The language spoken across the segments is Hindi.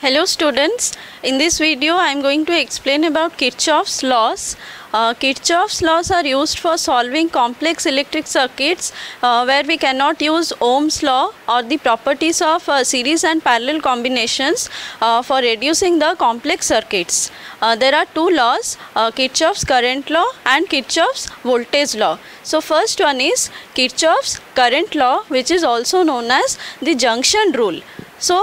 Hello students, in this video I am going to explain about Kirchhoff's laws. Kirchhoff's laws are used for solving complex electric circuits where we cannot use Ohm's law or the properties of series and parallel combinations for reducing the complex circuits. There are two laws, Kirchhoff's current law and Kirchhoff's voltage law. So first one is Kirchhoff's current law, which is also known as the junction rule. So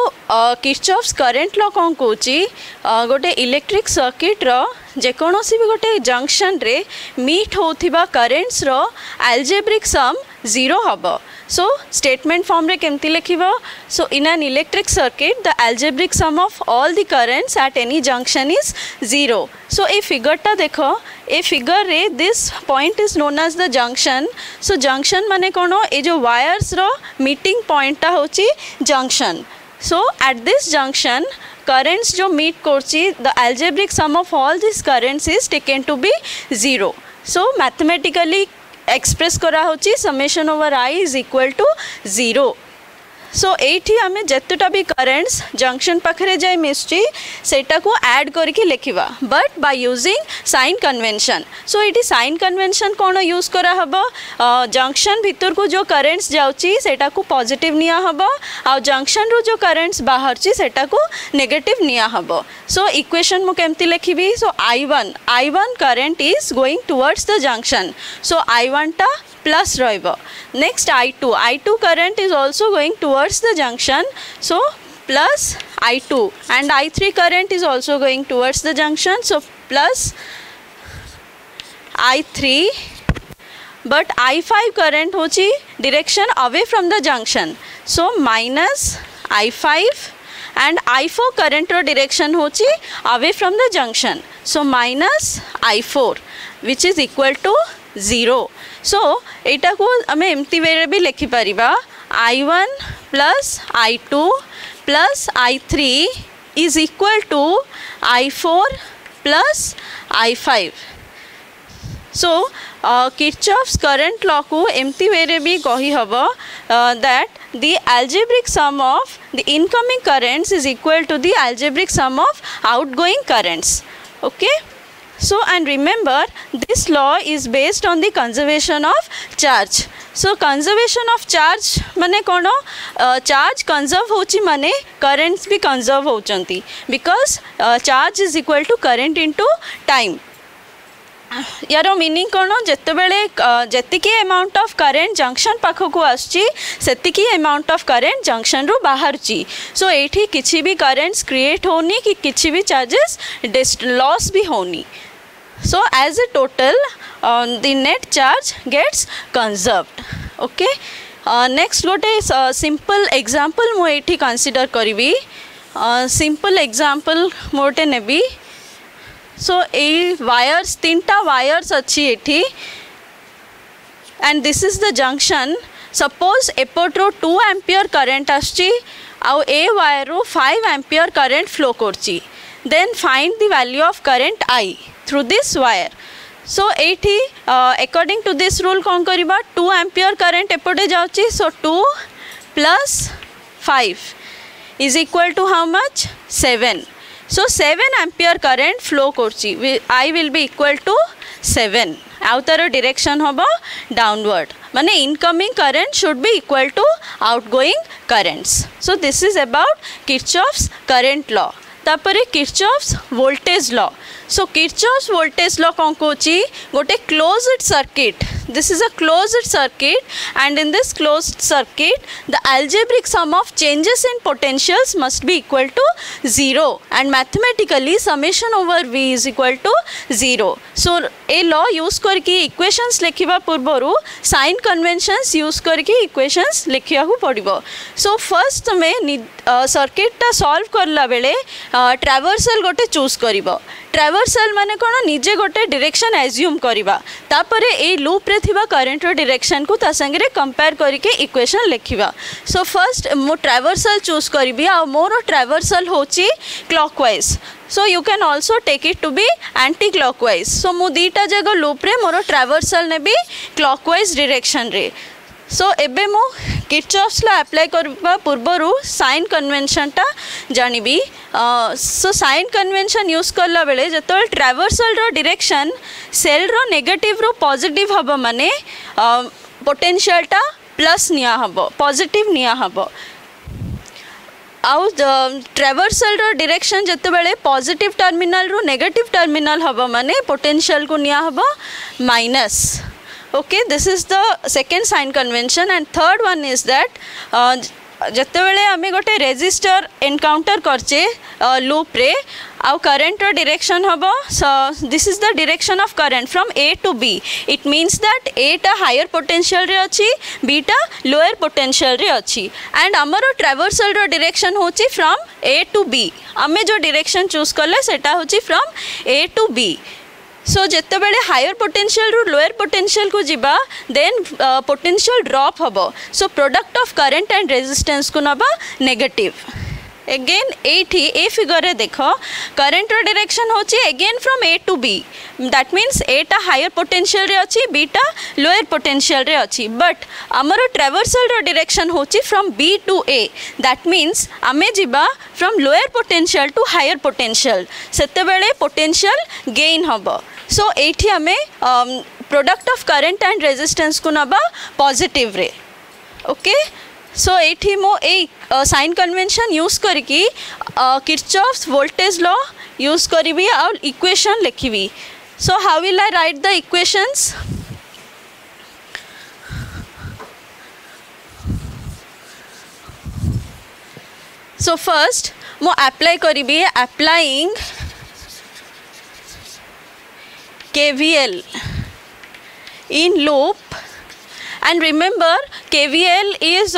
Kirchhoff's current law कौन कौची गोटे इलेक्ट्रिक सर्किट रो जेकोसी भी गोटे जंक्शन रे मीट होथिबा करेंट्स रो एल्जेब्रिक सम जीरो हबो. So statement form रे केमती लिखिबो. So in an electric circuit the algebraic sum of all the currents at any junction is zero. So a figure टा देखो, a figure रे this point is known as the junction. So junction माने कोनो ए जो wires रो meeting point टा होची junction. So at this junction currents जो meet करची the algebraic sum of all these currents is taken to be zero. So mathematically express करा होची summation over I is equal to 0. So एठी हमें जत्तटा भी currents junction पाखरे जाय मिसची सेटा को add करके लिखिबा but by using sign convention. So एठी sign convention कौन use करा हबो junction भितर को जो currents जाउची सेटा को positive निया हबो और junction रो जो currents बाहर ची सेटा को negative निया हबो. So equation मु केमती लिखिबी. So I1 current is going towards the junction. So I1 टा plus रहिबो. Next I2 current is also going towards the junction, so plus I2, and I3 current is also going towards the junction, so plus I3, but I5 current होची direction away from the junction, so minus I5, and I4 current row direction होची away from the junction, so minus I4, which is equal to 0. So एटा को हमें एम्प्टी वे भी लिखि परिबा I1 plus I2 plus I3 is equal to I4 plus I5. So Kirchhoff's current law को एम्प्टी वे भी कही हबो that the algebraic sum of the incoming currents is equal to the algebraic sum of outgoing currents. Okay. So and remember this law is based on the conservation of charge. So conservation of charge माने कोनो charge conserve होची माने currents भी conserve होचंती because charge is equal to current into time. यारो मीनिंग कौन जिते बेले जेतिकी अमाउंट ऑफ करेंट जंक्शन पाखकू आसची सेतिकी अमाउंट ऑफ करेंट जंक्शन रू बाहर ची. सो एठी किछि भी करेंट्स क्रिएट होनी कि किछि भी चार्जेस लॉस भी होनी. So as a total the net charge gets conserved. Okay. Next गोटे simple example मु एठी consider करिबी. Simple example मोटे नेबी. So ए wires तीनटा wires अच्छी एठी and this is the junction. Suppose एपटरो 2 ampere current आछी आउ ए wire रो 5 ampere current flow करची. Then find the value of current I through this wire. So एठी according to this rule कौन करिबा 2 ampere current एपटे जाउची. So 2 plus 5 is equal to how much? 7. So 7 ampere current flow करची. I will be equal to 7. आउ तार direction होबो downward. माने incoming current should be equal to outgoing currents. So this is about Kirchhoff's current law. तापरे Kirchhoff's voltage law. So Kirchhoff's voltage law कौन कोची गोटे closed circuit. This is a closed circuit and in this closed circuit the algebraic sum of changes in potentials must be equal to 0 and mathematically summation over V is equal to 0. So a law use करके equations लिखिबा पूर्वरु sign conventions use करके equations लिखिया को पड़िबो. So first में circuit टा solve करला बेले traversal गोटे choose करिबो. ट्रावर्सल माने कोन निजे गोटे डायरेक्शन एज्यूम करिबा तापरे ए लूप रे थिबा करंट रो डायरेक्शन को ता संगे कंपेयर करके इक्वेशन लिखिबा. सो फर्स्ट मो ट्रावर्सल चूज करिबी आ मोर ट्रावर्सल होची clockwise. So you can also take it to be anti clockwise. So मु दीटा जगह लूप रे मोर ट्रावर्सल ने भी क्लॉकवाइज डायरेक्शन रे. सो एबे मो किरचॉफ्स लॉ अप्लाई करबा पूर्वरु साइन कन्वेंशन टा जानिबी सो साइन कन्वेंशन यूज करला बेले जतोल ट्रैवर्सल रो डायरेक्शन सेल रो नेगेटिव रो पॉजिटिव हबो माने पोटेंशियल टा प्लस निया हबो पॉजिटिव निया हबो आउ ट्रैवर्सल रो डायरेक्शन जते बेले पॉजिटिव टर्मिनल रो नेगेटिव टर्मिनल हबो माने पोटेंशियल को निया हबो minus okay this is the second sign convention and third one is that जते बेले आमे गोटे रेजिस्टर एनकाउंटर करचे लूप रे आउ करंट रो डायरेक्शन हबो this is the direction of current from A to B it means that A टा हायर पोटेंशियल रे अछि बी टा लोअर पोटेंशियल रे अछि एंड हमरो ट्रैवर्सल रो डायरेक्शन होछि फ्रॉम ए टू बी आमे जो डायरेक्शन चूज करले सेटा होछि from A to B so जिते बेले हायर पोटेंशियल रु लोअर पोटेंशियल को जिबा देन पोटेंशियल ड्रॉप हबो so product of current and resistance को नबा नेगेटिव अगेन एठी ए फिगर रे देखो करंट रो डायरेक्शन होची again from A to B that means A टा हायर पोटेंशियल रे अछि बी टा लोअर पोटेंशियल रे अछि बट हमरो ट्रैवर्सल रो डायरेक्शन होची from B to A that means आमे जिबा from lower potential to higher potential सेते बेले पोटेंशियल गेन हबो सो एठी आमे product of current and resistance को नबा पॉजिटिव रे ओके सो एठी मो ए साइन कन्वेंशन यूज करकी किरचॉफ्स वोल्टेज लॉ यूज करिवि और इक्वेशन लिखिवि so how will I write the equations so first मो अप्लाई करिवि applying KVL in loop and remember KVL is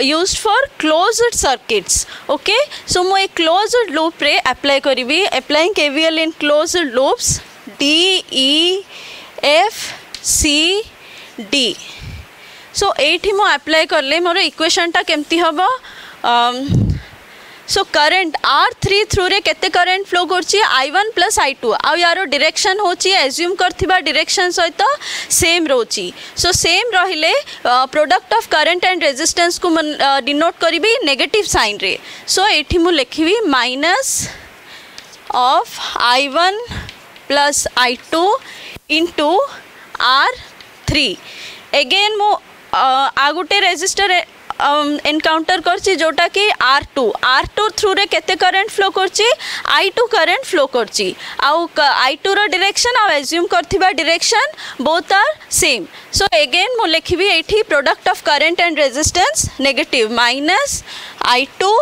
used for closed circuits okay so mo a closed loop रे apply करिवि applying KVL in closed loops D E F C D so एठी मो apply करले मोर इक्वेशन टा केमती हबो सो करंट R3 थ्रू रे केते करंट फ्लो करछि I1 प्लस I2 आ यारो डायरेक्शन होछि एज्यूम करथिबा डायरेक्शन सहित सेम रोछि सो सेम रहिले product of current and resistance को डिनोट करिवि नेगेटिव साइन रे सो एठी मु लिखिवि minus of I1 plus I2 into R3 again मु आ गुटे रेजिस्टर एनकाउंटर करछि जोटा कि R2 थ्रू रे केते करंट फ्लो करछि I2 करंट फ्लो करछि आउ I2 रो डायरेक्शन आ एज्यूम करथिबा direction both are same so again मो लिखिबि एठी product of current and resistance negative minus I2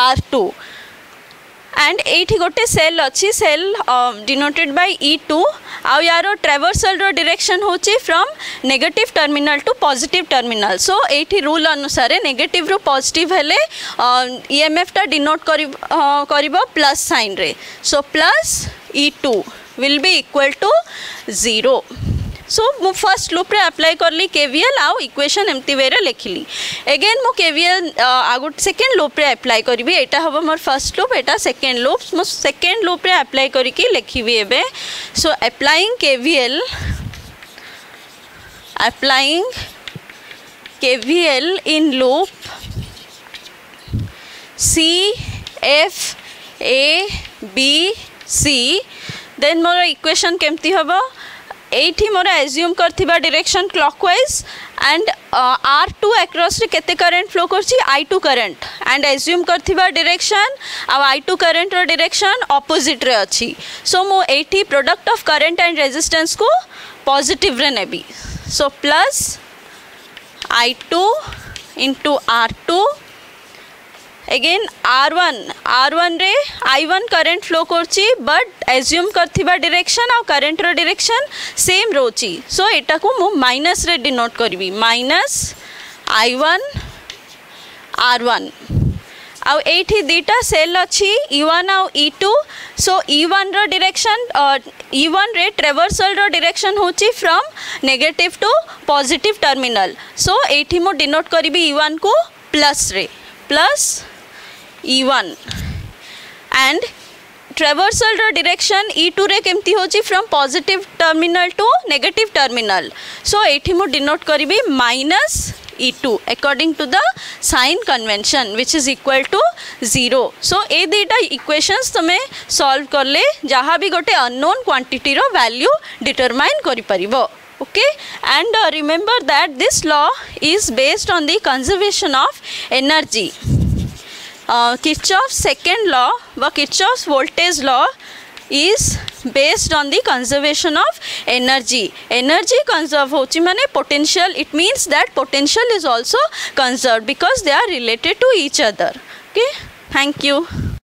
R2 and एठी गोटे सेल अच्छी सेल डिनोटेड बाय E2 आउ यारो ट्रैवर्सल रो डायरेक्शन होची from negative terminal to positive terminal so एठी रूल अनुसार नेगेटिव रो पॉजिटिव हेले EMF टा डिनोट करिबो प्लस साइन रे so plus E2 will be equal to 0 so मु फर्स्ट लूप रे अप्लाई करली KVL आउ इक्वेशन एमती वे रे लिखली अगेन मु KVL आगु सेकेंड लूप रे अप्लाई करबी एटा हबो मोर फर्स्ट लूप एटा सेकेंड लूप मु सेकेंड लूप रे अप्लाई करिकी लिखिबी एबे so applying KVL in loop C F A B C then मोर इक्वेशन केमती हबो एठी मोर एज्यूम करथिबा direction clockwise and R2 across रे केते करंट फ्लो करछि I2 करंट एंड एज्यूम करथिबा डायरेक्शन आ I2 करंट रो डायरेक्शन ऑपोजिट रे अछि सो मो एठी product of current and resistance को पॉजिटिव रे नेबी so plus I2 into R2 again R1 रे I1 करंट फ्लो करछि बट एज्यूम करथिबा डायरेक्शन आ करंट रो डायरेक्शन सेम रोछि सो एटा को मु माइनस रे डिनोट करबी माइनस I1 R1 आ एठी दीटा सेल अछि E1 आ E2 सो E1 रो डायरेक्शन E1 रे ट्रैवर्सल रो डायरेक्शन होछि from negative to positive terminal so एठी मु डिनोट करबी E1 को प्लस रे plus E1 and traversal direction E2 रे केमती होची from positive terminal to negative terminal so एठी मु डिनोट करिबी minus E2 according to the sign convention which is equal to 0 so ए दुटा इक्वेशंस तमे सॉल्व करले जहाँ भी गोटे अननोन क्वांटिटी रो वैल्यू डिटरमाइन करि परिबो okay and remember that this law is based on the conservation of energy Kirchhoff's second law व Kirchhoff's voltage law is based on the conservation of energy conserve होची माने potential it means that potential is also conserved because they are related to each other okay thank you